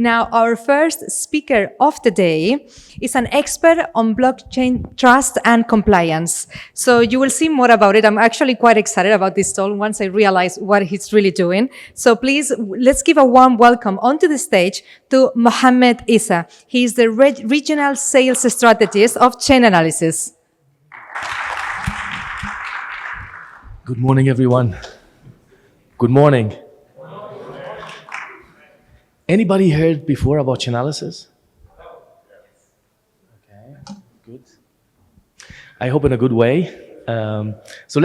Now, our first speaker of the day is an expert on blockchain trust and compliance. So you will see more about it. I'm actually quite excited about this talk once I realize what he's really doing. So please, let's give a warm welcome onto the stage to Mohamed Issa. He is the regional sales strategist of Chainalysis. Good morning, everyone. Good morning. Anybody heard before about Chainalysis? Okay, good. I hope in a good way. So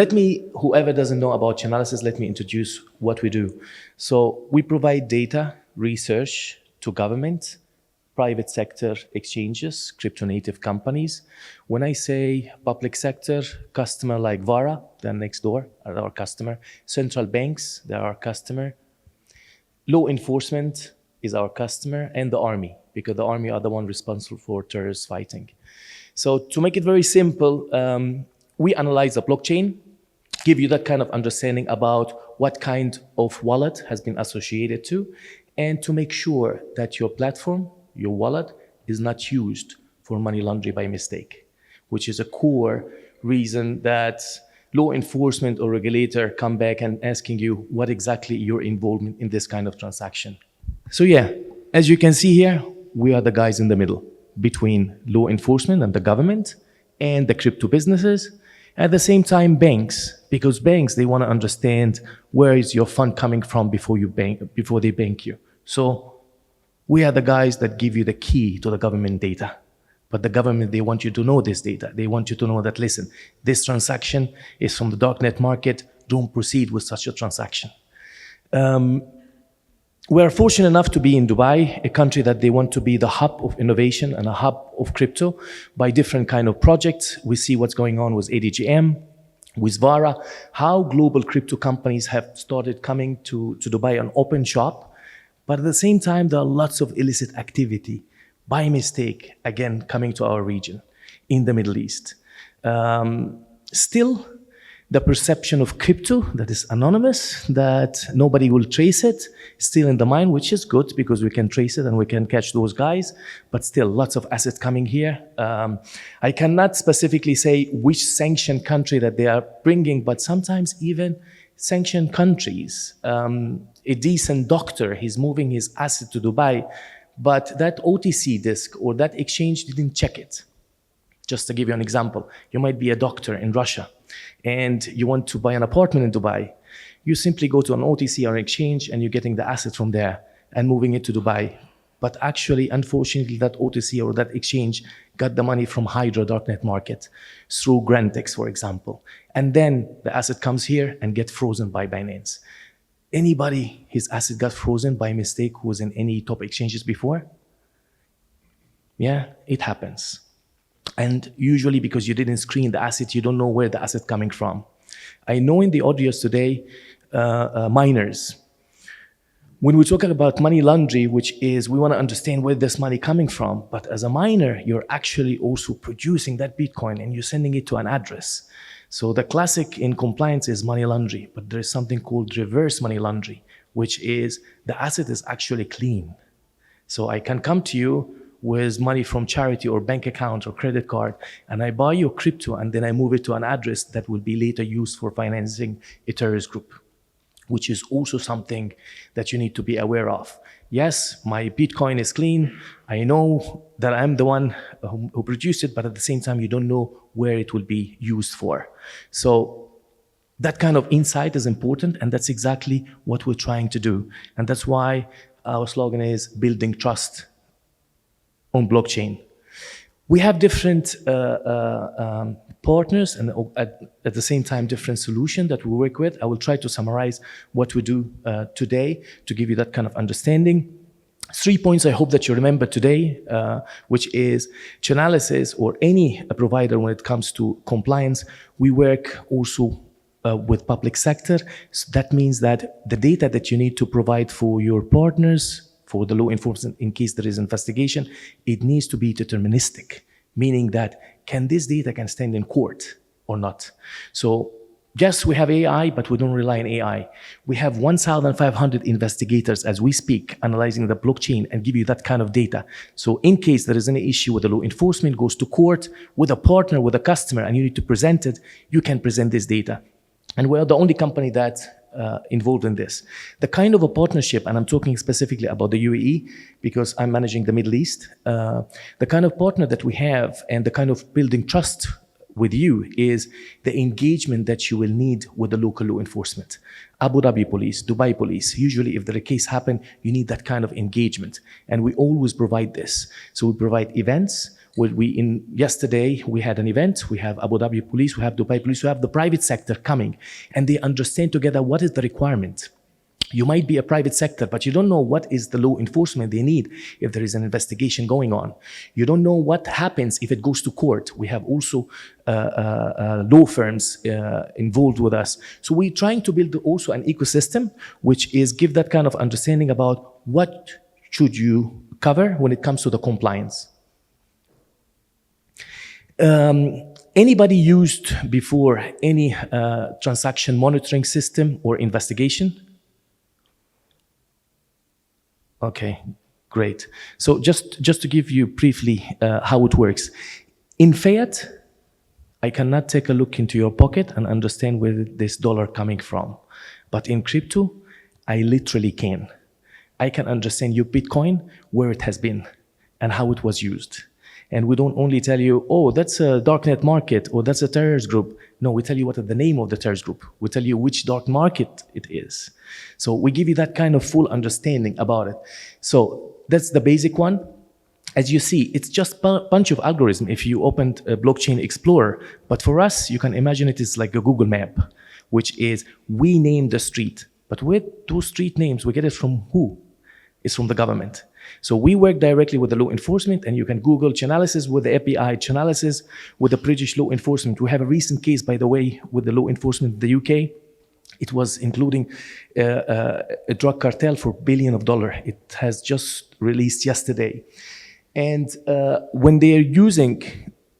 whoever doesn't know about Chainalysis, let me introduce what we do. So we provide data research to government, private sector exchanges, crypto-native companies. When I say public sector, customer like Vara, they're next door, are our customer. Central banks, they're our customer. Law enforcement is our customer, and the army, because the army are the one responsible for terrorist fighting. So to make it very simple, we analyze the blockchain, give you that kind of understanding about what kind of wallet has been associated to, and to make sure that your platform, your wallet, is not used for money laundering by mistake, which is a core reason that law enforcement or regulator come back and asking you what exactly your involvement in this kind of transaction. So yeah, as you can see here, we are the guys in the middle between law enforcement and the government and the crypto businesses. At the same time, banks, because banks, they want to understand where is your fund coming from before they bank you. So we are the guys that give you the key to the government data. But the government, they want you to know this data. They want you to know that, listen, this transaction is from the darknet market. Don't proceed with such a transaction. We are fortunate enough to be in Dubai, a country that they want to be the hub of innovation and a hub of crypto by different kind of projects. We see what's going on with ADGM, with Vara, how global crypto companies have started coming to Dubai and open shop. But at the same time, there are lots of illicit activity by mistake, again, coming to our region in the Middle East. Still, the perception of crypto that is anonymous, that nobody will trace it, still in the mind, which is good because we can trace it and we can catch those guys, but still lots of assets coming here. I cannot specifically say which sanctioned country that they are bringing, but sometimes even sanctioned countries. A decent doctor, he's moving his asset to Dubai, but that OTC disk or that exchange didn't check it. Just to give you an example, you might be a doctor in Russia and you want to buy an apartment in Dubai. You simply go to an OTC or exchange and you're getting the asset from there and moving it to Dubai. But actually, unfortunately, that OTC or that exchange got the money from Hydra darknet market through Grantex, for example. And then the asset comes here and gets frozen by Binance. Anybody, his asset got frozen by mistake who was in any top exchanges before? Yeah, it happens. And usually because you didn't screen the asset, you don't know where the asset coming from. I know in the audience today, miners, when we talk about money laundering, which is we want to understand where this money coming from, but as a miner, you're actually also producing that Bitcoin and you're sending it to an address. So the classic in compliance is money laundering, but there is something called reverse money laundering, which is the asset is actually clean. So I can come to you with money from charity or bank account or credit card, and I buy your crypto and then I move it to an address that will be later used for financing a terrorist group, which is also something that you need to be aware of. Yes, my Bitcoin is clean. I know that I'm the one who produced it, but at the same time, you don't know where it will be used for. So that kind of insight is important, and that's exactly what we're trying to do. And that's why our slogan is building trust on blockchain. We have different partners and at the same time different solutions that we work with. I will try to summarize what we do today to give you that kind of understanding. 3 points I hope that you remember today, which is Chainalysis or any provider when it comes to compliance, we work also with public sector. So that means that the data that you need to provide for your partners, for the law enforcement in case there is investigation, it needs to be deterministic, meaning that can this data can stand in court or not. So Yes, we have AI, but we don't rely on AI. We have 1,500 investigators as we speak analyzing the blockchain and give you that kind of data. So in case there is any issue with the law enforcement, goes to court with a partner, with a customer, and you need to present it, you can present this data. And we're the only company that involved in this. The kind of a partnership, and I'm talking specifically about the UAE because I'm managing the Middle East, the kind of partner that we have and the kind of building trust with you is the engagement that you will need with the local law enforcement. Abu Dhabi police, Dubai police, usually if the case happen, you need that kind of engagement. And we always provide this. So we provide events. Yesterday, we had an event. We have Abu Dhabi police, we have Dubai police, we have the private sector coming. And they understand together what is the requirement. You might be a private sector, but you don't know what is the law enforcement they need if there is an investigation going on. You don't know what happens if it goes to court. We have also law firms involved with us. So we're trying to build also an ecosystem, which is give that kind of understanding about what should you cover when it comes to the compliance. Anybody used before any transaction monitoring system or investigation? Okay, great. So just to give you briefly how it works. In fiat, I cannot take a look into your pocket and understand where this dollar coming from. But in crypto, I literally can. I can understand your Bitcoin, where it has been and how it was used. And we don't only tell you, oh, that's a darknet market or that's a terrorist group. No, we tell you what is the name of the terrorist group. We tell you which dark market it is. So we give you that kind of full understanding about it. So that's the basic one. As you see, it's just a bunch of algorithms if you opened a blockchain explorer. But for us, you can imagine it is like a Google map, which is we name the street. But with those street names, we get it from who? It's from the government. So we work directly with the law enforcement, and you can Google Chainalysis with the API, Chainalysis with the British law enforcement. We have a recent case, by the way, with the law enforcement in the UK. It was including a drug cartel for billions of dollars. It has just released yesterday. And when they are using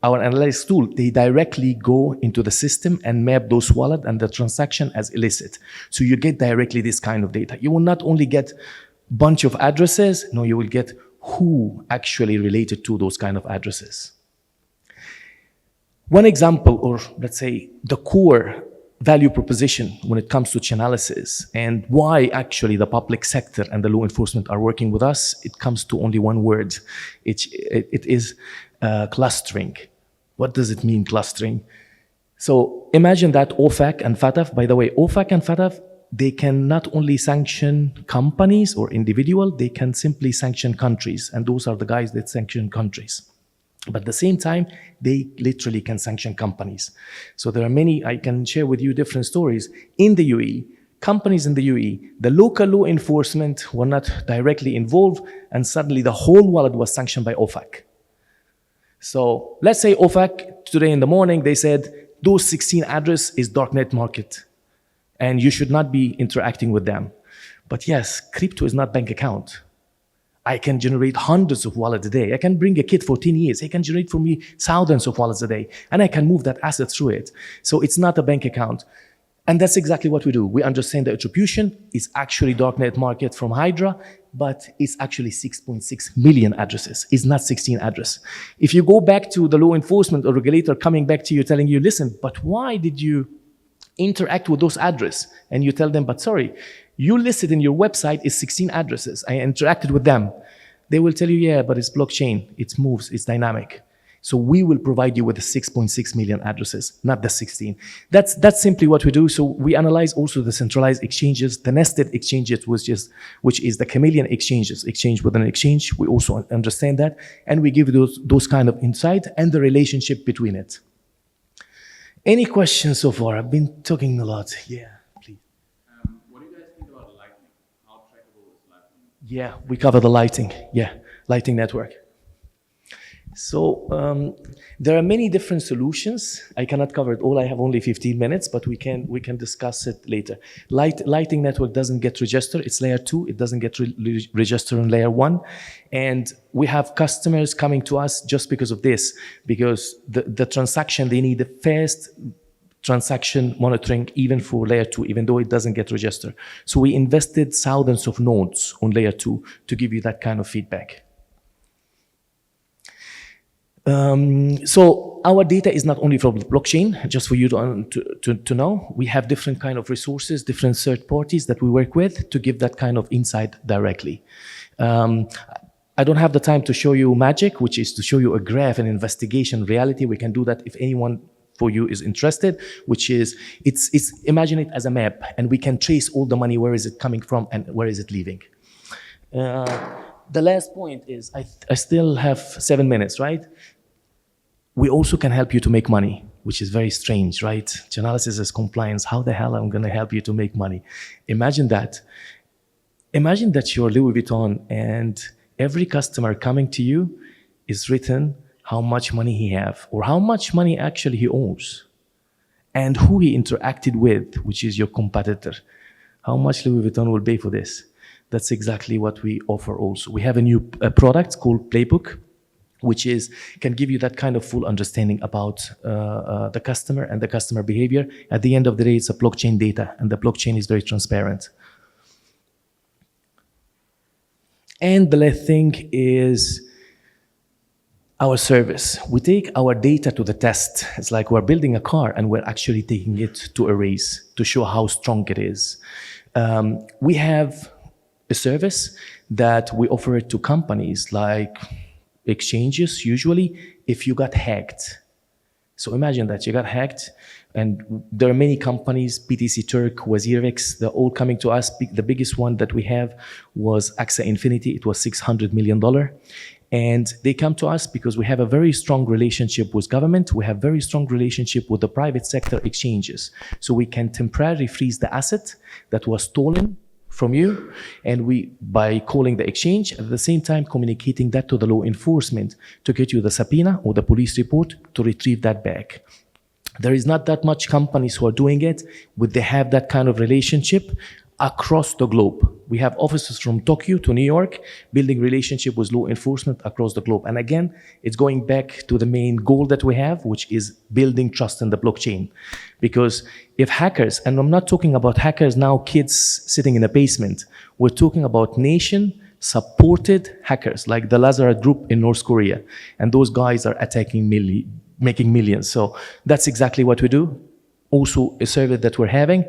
our analytics tool, they directly go into the system and map those wallets and the transaction as illicit. So you get directly this kind of data. You will not only get bunch of addresses, no, you will get who actually related to those kind of addresses. One example, or let's say the core value proposition when it comes to Chainalysis and why actually the public sector and the law enforcement are working with us, it comes to only one word. It is clustering. What does it mean, clustering? So imagine that OFAC and FATF, by the way, OFAC and FATF, they can not only sanction companies or individuals, they can simply sanction countries. And those are the guys that sanction countries. But at the same time, they literally can sanction companies. So there are many, I can share with you different stories. In the UAE, companies in the UAE, the local law enforcement were not directly involved, and suddenly the whole wallet was sanctioned by OFAC. So let's say OFAC, today in the morning, they said, those 16 address is darknet market, and you should not be interacting with them. But yes, crypto is not bank account. I can generate hundreds of wallets a day. I can bring a kid for 10 years. He can generate for me thousands of wallets a day, and I can move that asset through it. So it's not a bank account. And that's exactly what we do. We understand the attribution is actually darknet market from Hydra, but it's actually 6.6 million addresses. It's not 16 address. If you go back to the law enforcement or regulator coming back to you telling you, listen, but why did you interact with those addresses? And you tell them, but sorry, you listed in your website is 16 addresses. I interacted with them. They will tell you, yeah, but it's blockchain. It moves, it's dynamic. So we will provide you with the 6.6 million addresses, not the 16. That's simply what we do. So we analyze also the centralized exchanges, the nested exchanges, which is the chameleon exchanges, exchange within an exchange. We also understand that. And we give those kind of insight and the relationship between it. Any questions so far? I've been talking a lot. Yeah, please. What do you guys think about Lightning? How trackable is Lightning? Yeah, we cover the Lightning. Yeah, Lightning Network. So there are many different solutions. I cannot cover it all. I have only 15 minutes, but we can discuss it later. Lightning Network doesn't get registered. It's layer 2. It doesn't get registered on layer 1. And we have customers coming to us just because of this, because the transaction, they need the fast transaction monitoring even for layer 2, even though it doesn't get registered. So we invested thousands of nodes on layer 2 to give you that kind of feedback. So our data is not only from the blockchain, just for you to know. We have different kind of resources, different third parties that we work with to give that kind of insight directly. I don't have the time to show you magic, which is to show you a graph and investigation reality. We can do that if anyone for you is interested, which is, imagine it as a map, and we can trace all the money, where is it coming from and where is it leaving. The last point is, I still have 7 minutes, right? We also can help you to make money, which is very strange, right? Chainalysis is compliance. How the hell am I going to help you to make money? Imagine that. Imagine that you're Louis Vuitton and every customer coming to you is written how much money he have or how much money actually he owes and who he interacted with, which is your competitor. How much Louis Vuitton will pay for this? That's exactly what we offer also. We have a new product called Playbook, which can give you that kind of full understanding about the customer and the customer behavior. At the end of the day, it's a blockchain data, and the blockchain is very transparent. And the last thing is our service. We take our data to the test. It's like we're building a car and we're actually taking it to a race to show how strong it is. We have a service that we offer it to companies like exchanges, usually, if you got hacked. So imagine that you got hacked, and there are many companies, BTC Turk, WazirX, they're all coming to us. The biggest one that we have was AXA Infinity. It was $600 million. And they come to us because we have a very strong relationship with government. We have very strong relationship with the private sector exchanges. So we can temporarily freeze the asset that was stolen from you, and by calling the exchange, at the same time communicating that to the law enforcement to get you the subpoena or the police report to retrieve that back. There is not that much companies who are doing it, but they have that kind of relationship across the globe. We have offices from Tokyo to New York, building relationship with law enforcement across the globe. And again, it's going back to the main goal that we have, which is building trust in the blockchain. Because if hackers, and I'm not talking about hackers now, kids sitting in a basement, we're talking about nation-supported hackers, like the Lazarus group in North Korea. And those guys are attacking making millions. So that's exactly what we do. Also a service that we're having.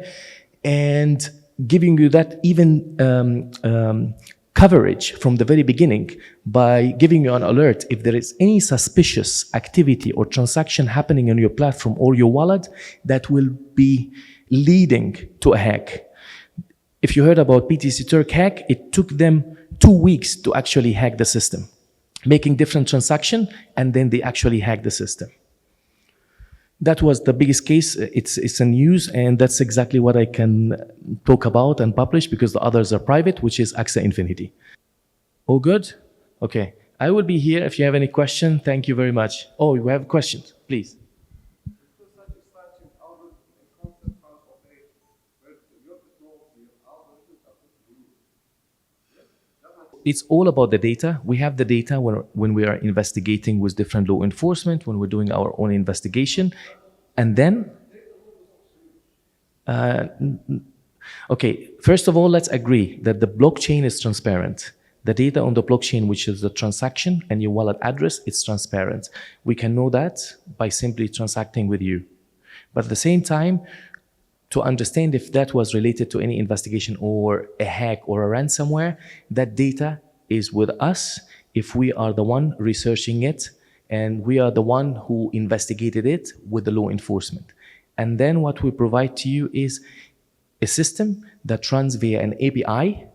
And giving you that even coverage from the very beginning by giving you an alert if there is any suspicious activity or transaction happening on your platform or your wallet that will be leading to a hack. If you heard about BTC Turk hack, it took them 2 weeks to actually hack the system, making different transactions, and then they actually hacked the system. That was the biggest case. It's a news, and that's exactly what I can talk about and publish, because the others are private, which is AXA Infinity. All good? Okay. I will be here if you have any question. Thank you very much. Oh, you have questions, please. It's all about the data. We have the data when we are investigating with different law enforcement, when we're doing our own investigation. And then, okay, first of all, let's agree that the blockchain is transparent. The data on the blockchain, which is the transaction and your wallet address, it's transparent. We can know that by simply transacting with you. But at the same time, to understand if that was related to any investigation or a hack or a ransomware, that data is with us if we are the one researching it and we are the one who investigated it with the law enforcement. And then what we provide to you is a system that runs via an API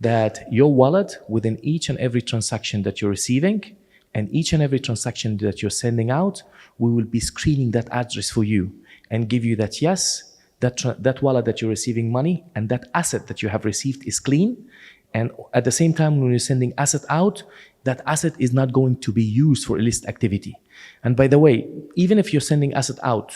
that your wallet, within each and every transaction that you're receiving and each and every transaction that you're sending out, we will be screening that address for you and give you that yes, that wallet that you're receiving money and that asset that you have received is clean. And at the same time, when you're sending asset out, that asset is not going to be used for illicit activity. And by the way, even if you're sending asset out,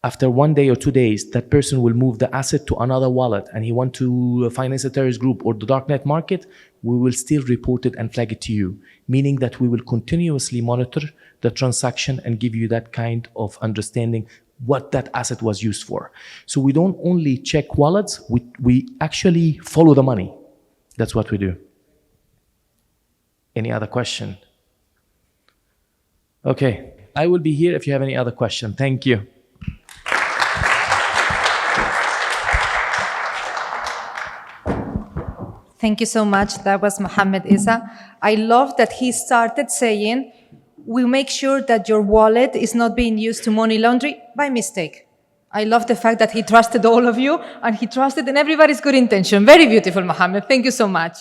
after 1 day or 2 days, that person will move the asset to another wallet and he want to finance a terrorist group or the darknet market, we will still report it and flag it to you, meaning that we will continuously monitor the transaction and give you that kind of understanding what that asset was used for. So we don't only check wallets, we actually follow the money. That's what we do. Any other question? Okay, I will be here if you have any other question. Thank you. Thank you so much. That was Mohamed Issa. I love that he started saying, we make sure that your wallet is not being used to money laundry by mistake. I love the fact that he trusted all of you and he trusted in everybody's good intention. Very beautiful, Mohamed. Thank you so much.